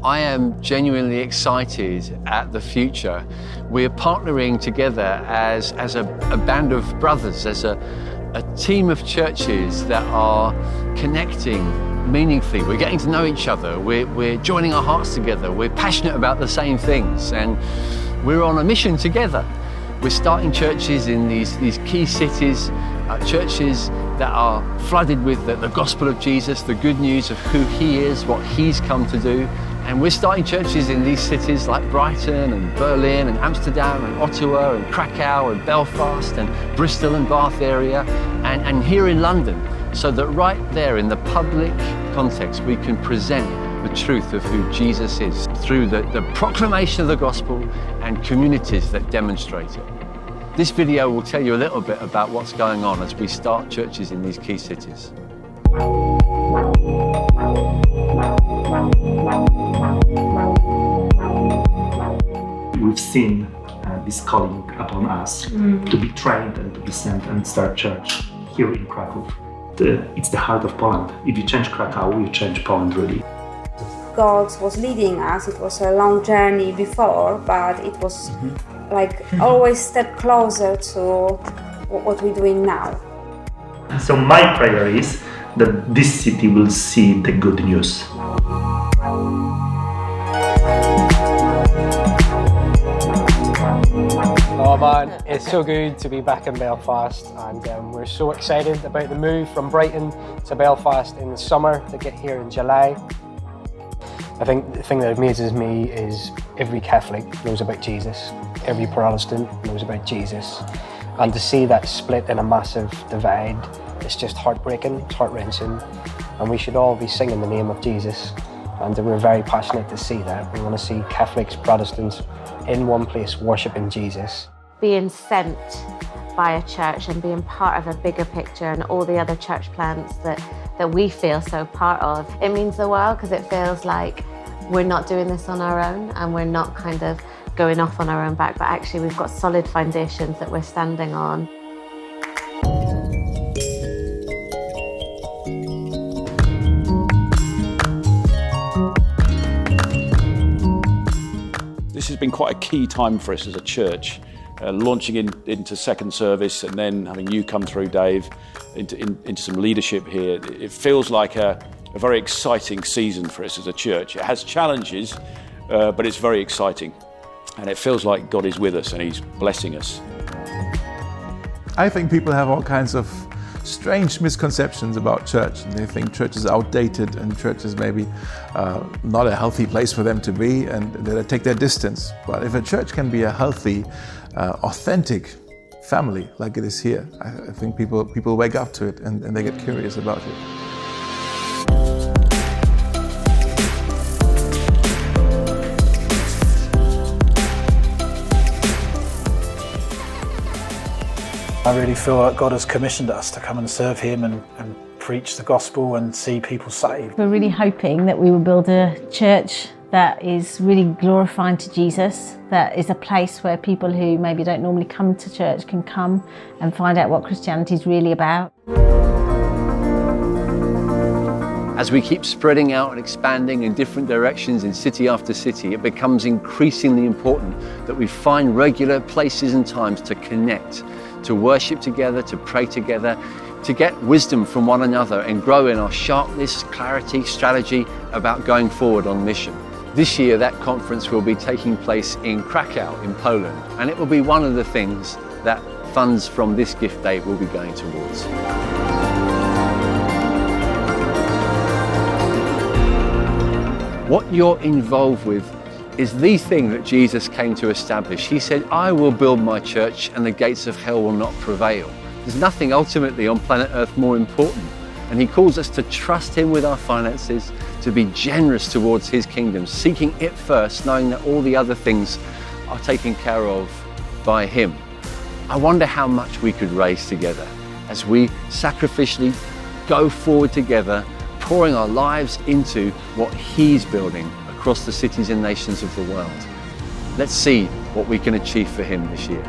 I am genuinely excited at the future. We're partnering together as a band of brothers, as a team of churches that are connecting meaningfully. We're getting to know each other. We're joining our hearts together. We're passionate about the same things, and we're on a mission together. We're starting churches in these key cities, churches that are flooded with the gospel of Jesus, the good news of who he is, what he's come to do. And we're starting churches in these cities like Brighton and Berlin and Amsterdam and Ottawa and Krakow and Belfast and Bristol and Bath area and here in London, so that right there in the public context we can present the truth of who Jesus is through the proclamation of the gospel and communities that demonstrate it. This video will tell you a little bit about what's going on as we start churches in these key cities. We've seen this calling upon us to be trained and to be sent and start church here in Krakow. It's the heart of Poland. If you change Krakow, you change Poland really. God was leading us. It was a long journey before, but it was like always step closer to what we're doing now. So my prayer is that this city will see the good news. Oh man, it's so good to be back in Belfast, and we're so excited about the move from Brighton to Belfast in the summer to get here in July. I think the thing that amazes me is every Catholic knows about Jesus, every Protestant knows about Jesus, and to see that split in a massive divide, it's just heartbreaking, it's heart-wrenching, and we should all be singing the name of Jesus, and we're very passionate to see that. We want to see Catholics, Protestants in one place worshipping Jesus. Being sent by a church and being part of a bigger picture and all the other church plants that we feel so part of, it means the world, because it feels like we're not doing this on our own and we're not kind of going off on our own back, but actually we've got solid foundations that we're standing on. This has been quite a key time for us as a church, launching into second service and then having you come through, Dave, into some leadership here. It feels like a very exciting season for us as a church. It has challenges, but it's very exciting. And it feels like God is with us and he's blessing us. I think people have all kinds of strange misconceptions about church. They think church is outdated and church is maybe not a healthy place for them to be, and they take their distance. But if a church can be a healthy, authentic family like it is here, I think people wake up to it and they get curious about it. I really feel like God has commissioned us to come and serve him and preach the gospel and see people saved. We're really hoping that we will build a church that is really glorifying to Jesus, that is a place where people who maybe don't normally come to church can come and find out what Christianity is really about. As we keep spreading out and expanding in different directions in city after city, it becomes increasingly important that we find regular places and times to connect, to worship together, to pray together, to get wisdom from one another and grow in our sharpness, clarity, strategy about going forward on mission. This year, that conference will be taking place in Krakow in Poland, and it will be one of the things that funds from this gift day will be going towards. What you're involved with is the thing that Jesus came to establish. He said, I will build my church and the gates of hell will not prevail. There's nothing ultimately on planet Earth more important. And he calls us to trust him with our finances, to be generous towards his kingdom, seeking it first, knowing that all the other things are taken care of by him. I wonder how much we could raise together as we sacrificially go forward together, pouring our lives into what he's building across the cities and nations of the world. Let's see what we can achieve for him this year.